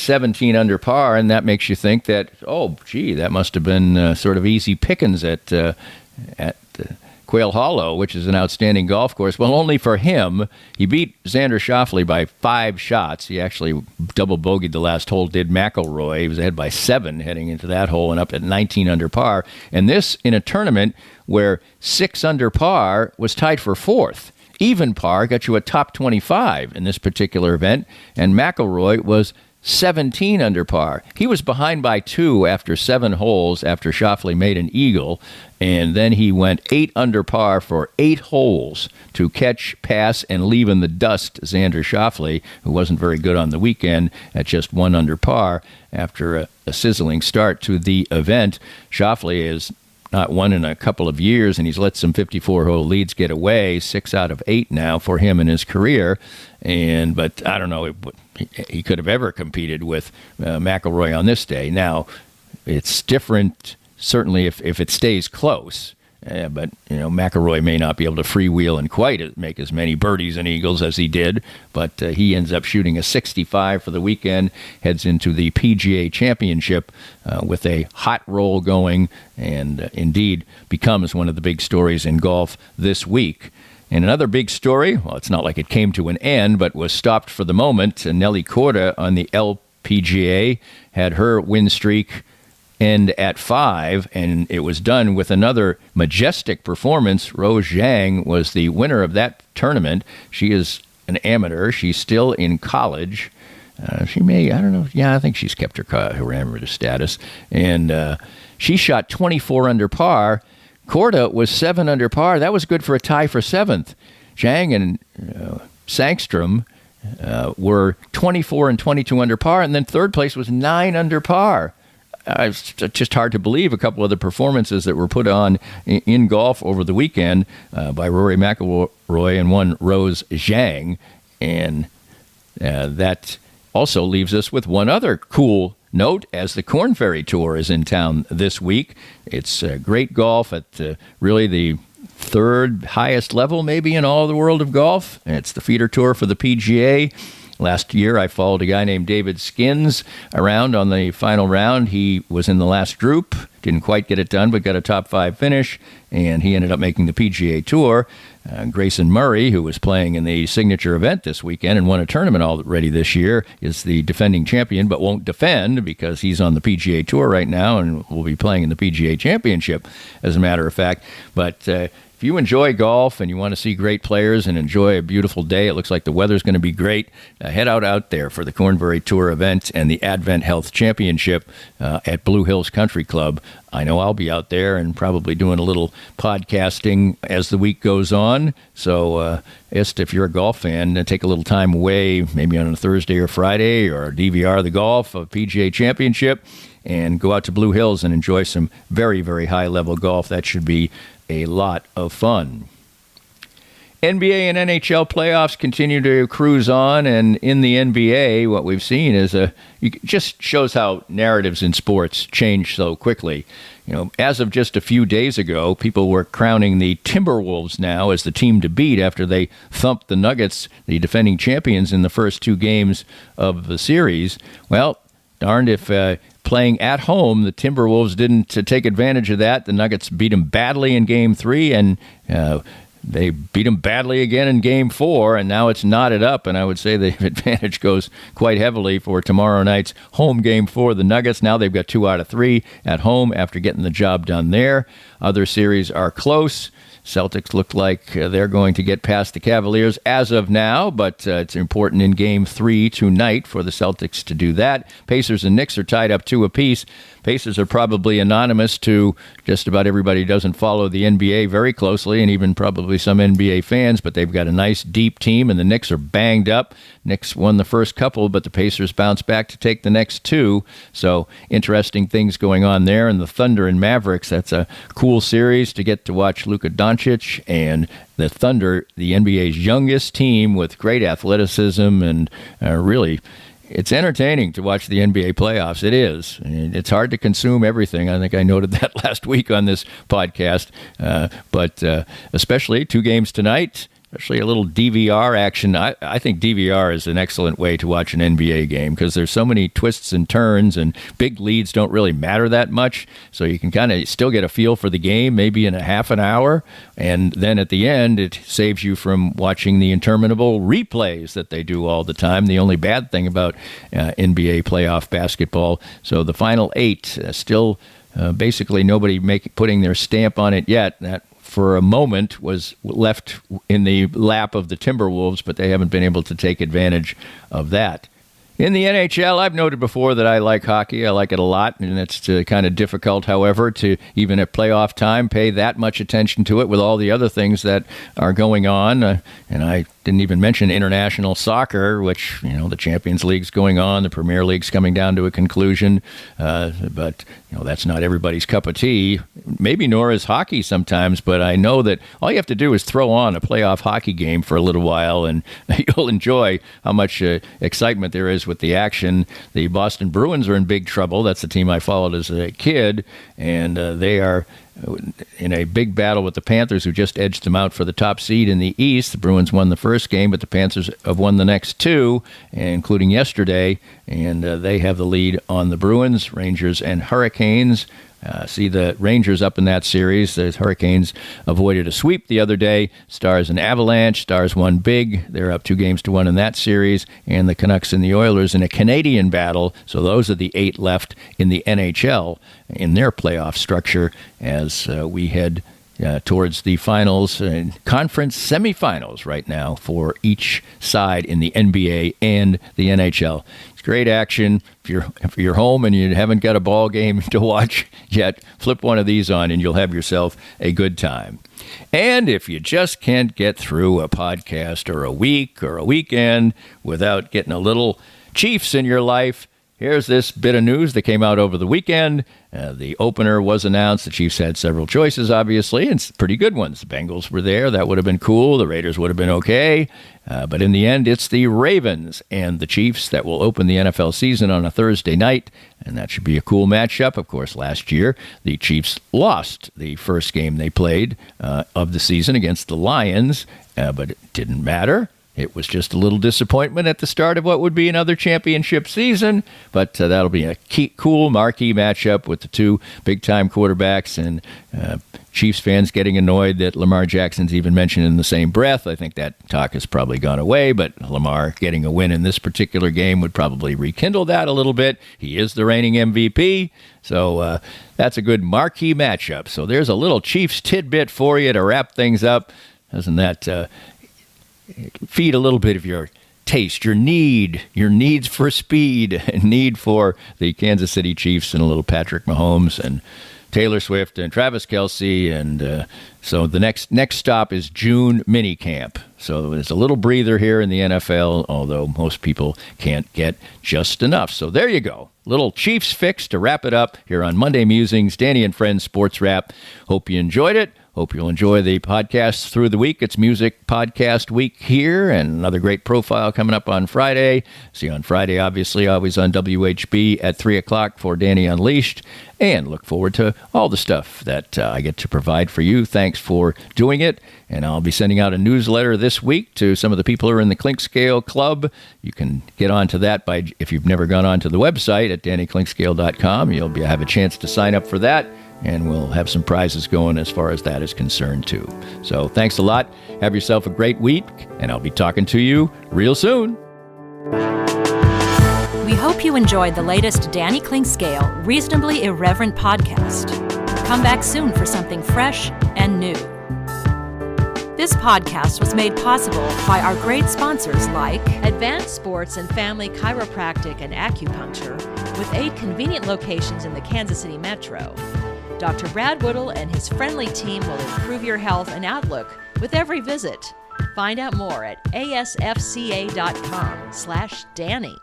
17 under par, and that makes you think that, oh, gee, that must have been sort of easy pickings at Quail Hollow, which is an outstanding golf course. Well, only for him. He beat Xander Schauffele by 5 shots. He actually double bogeyed the last hole, did McIlroy. He was ahead by 7 heading into that hole and up at 19 under par. And this in a tournament where 6 under par was tied for 4th. Even par got you a top 25 in this particular event, and McIlroy was 17 under par. He was behind by 2 after 7 holes after Schauffele made an eagle, and then he went 8 under par for 8 holes to catch, pass, and leave in the dust Xander Schauffele, who wasn't very good on the weekend, at just 1 under par after a sizzling start to the event. Schauffele is not won in a couple of years, and he's let some 54-hole leads get away, 6 out of 8 now for him in his career. But I don't know, he could have ever competed with McIlroy on this day. Now, it's different, certainly if it stays close. But, McIlroy may not be able to freewheel and quite make as many birdies and eagles as he did, but he ends up shooting a 65 for the weekend, heads into the PGA Championship with a hot roll going, and indeed becomes one of the big stories in golf this week. And another big story, well, it's not like it came to an end, but was stopped for the moment. Nelly Korda on the LPGA had her win streak end at 5, and it was done with another majestic performance. Rose Zhang was the winner of that tournament. She is an amateur. She's still in college. She may, I don't know. Yeah, I think she's kept her amateur status. And she shot 24 under par. Korda was 7 under par. That was good for a tie for 7th. Zhang and Sangstrom were 24 and 22 under par, and then third place was 9 under par. It's just hard to believe a couple of the performances that were put on in golf over the weekend by Rory McIloy and one Rose Zhang. And that also leaves us with one other cool note, as the Korn Ferry Tour is in town this week. It's great golf at really the 3rd highest level maybe in all the world of golf. It's the feeder tour for the PGA. Last year, I followed a guy named David Skins around on the final round. He was in the last group, didn't quite get it done, but got a top 5 finish, and he ended up making the PGA Tour. Grayson Murray, who was playing in the signature event this weekend and won a tournament already this year, is the defending champion, but won't defend because he's on the PGA Tour right now and will be playing in the PGA Championship, as a matter of fact. But if you enjoy golf and you want to see great players and enjoy a beautiful day, it looks like the weather's going to be great. Head out there for the Korn Ferry Tour event and the Advent Health Championship at Blue Hills Country Club. I know I'll be out there and probably doing a little podcasting as the week goes on. So if you're a golf fan, take a little time away, maybe on a Thursday or Friday, or DVR the golf of PGA Championship, and go out to Blue Hills and enjoy some very, very high-level golf. That should be a lot of fun. NBA and NHL playoffs continue to cruise on, and in the NBA, what we've seen is it just shows how narratives in sports change so quickly. As of just a few days ago, people were crowning the Timberwolves now as the team to beat after they thumped the Nuggets, the defending champions, in the first 2 games of the series. Well, darned if playing at home, the Timberwolves didn't take advantage of that. The Nuggets beat them badly in Game 3, and they beat them badly again in Game 4, and now it's knotted up, and I would say the advantage goes quite heavily for tomorrow night's home game for the Nuggets. Now they've got 2 out of 3 at home after getting the job done there. Other series are close. Celtics look like they're going to get past the Cavaliers as of now, but it's important in Game 3 tonight for the Celtics to do that. Pacers and Knicks are tied up 2 apiece. Pacers are probably anonymous to just about everybody who doesn't follow the NBA very closely, and even probably some NBA fans, but they've got a nice, deep team, and the Knicks are banged up. Knicks won the first couple, but the Pacers bounced back to take the next 2. So interesting things going on there. And the Thunder and Mavericks, that's a cool series to get to watch Luka Doncic and the Thunder, the NBA's youngest team with great athleticism, and really it's entertaining to watch the NBA playoffs. It is. It's hard to consume everything. I think I noted that last week on this podcast. But especially 2 games tonight. especially a little DVR action. I think DVR is an excellent way to watch an NBA game because there's so many twists and turns, and big leads don't really matter that much. So you can kind of still get a feel for the game, maybe in a half an hour. And then at the end, it saves you from watching the interminable replays that they do all the time. The only bad thing about NBA playoff basketball. So the final 8, still basically nobody putting their stamp on it yet. That for a moment was left in the lap of the Timberwolves, but they haven't been able to take advantage of that. In the NHL, I've noted before that I like hockey. I like it a lot, and it's kind of difficult, however, to even at playoff time pay that much attention to it with all the other things that are going on. And I didn't even mention international soccer, which, the Champions League's going on, the Premier League's coming down to a conclusion, but that's not everybody's cup of tea. Maybe nor is hockey sometimes, but I know that all you have to do is throw on a playoff hockey game for a little while, and you'll enjoy how much excitement there is with the action. The Boston Bruins are in big trouble. That's the team I followed as a kid, and they are in a big battle with the Panthers, who just edged them out for the top seed in the East. The Bruins won the first game, but the Panthers have won the next 2, including yesterday, and they have the lead on the Bruins, Rangers, and Hurricanes. See the Rangers up in that series. The Hurricanes avoided a sweep the other day. Stars and Avalanche. Stars won big. They're up 2-1 in that series. And the Canucks and the Oilers in a Canadian battle. So those are the 8 left in the NHL in their playoff structure as we head towards the finals and conference semifinals right now for each side in the NBA and the NHL. Great action. If you're home and you haven't got a ball game to watch yet, flip one of these on and you'll have yourself a good time. And if you just can't get through a podcast or a week or a weekend without getting a little Chiefs in your life, here's this bit of news that came out over the weekend. The opener was announced. The Chiefs had several choices, obviously, and pretty good ones. The Bengals were there. That would have been cool. The Raiders would have been okay. But in the end, it's the Ravens and the Chiefs that will open the NFL season on a Thursday night, and that should be a cool matchup. Of course, last year, the Chiefs lost the first game they played of the season against the Lions, but it didn't matter. It was just a little disappointment at the start of what would be another championship season, but that'll be a cool marquee matchup with the 2 big-time quarterbacks, and Chiefs fans getting annoyed that Lamar Jackson's even mentioned in the same breath. I think that talk has probably gone away, but Lamar getting a win in this particular game would probably rekindle that a little bit. He is the reigning MVP, so that's a good marquee matchup. So there's a little Chiefs tidbit for you to wrap things up. Doesn't that feed a little bit of your taste, your needs for speed, and need for the Kansas City Chiefs and a little Patrick Mahomes and Taylor Swift and Travis Kelce. And so the next stop is June minicamp. So there's a little breather here in the NFL, although most people can't get just enough. So there you go. Little Chiefs fix to wrap it up here on Monday Musings. Danny and Friends Sports Wrap. Hope you enjoyed it. Hope you'll enjoy the podcast through the week. It's Music Podcast Week here, and another great profile coming up on Friday. See you on Friday, obviously, always on WHB at 3 o'clock for Danny Unleashed. And look forward to all the stuff that I get to provide for you. Thanks for doing it. And I'll be sending out a newsletter this week to some of the people who are in the Clinkscale Club. You can get onto that if you've never gone onto the website at DannyClinkscale.com. You'll have a chance to sign up for that. And we'll have some prizes going as far as that is concerned, too. So thanks a lot. Have yourself a great week, and I'll be talking to you real soon. We hope you enjoyed the latest Danny Clinkscale Reasonably Irreverent podcast. Come back soon for something fresh and new. This podcast was made possible by our great sponsors like Advanced Sports and Family Chiropractic and Acupuncture, with 8 convenient locations in the Kansas City metro. Dr. Brad Woodall and his friendly team will improve your health and outlook with every visit. Find out more at asfca.com/Danny.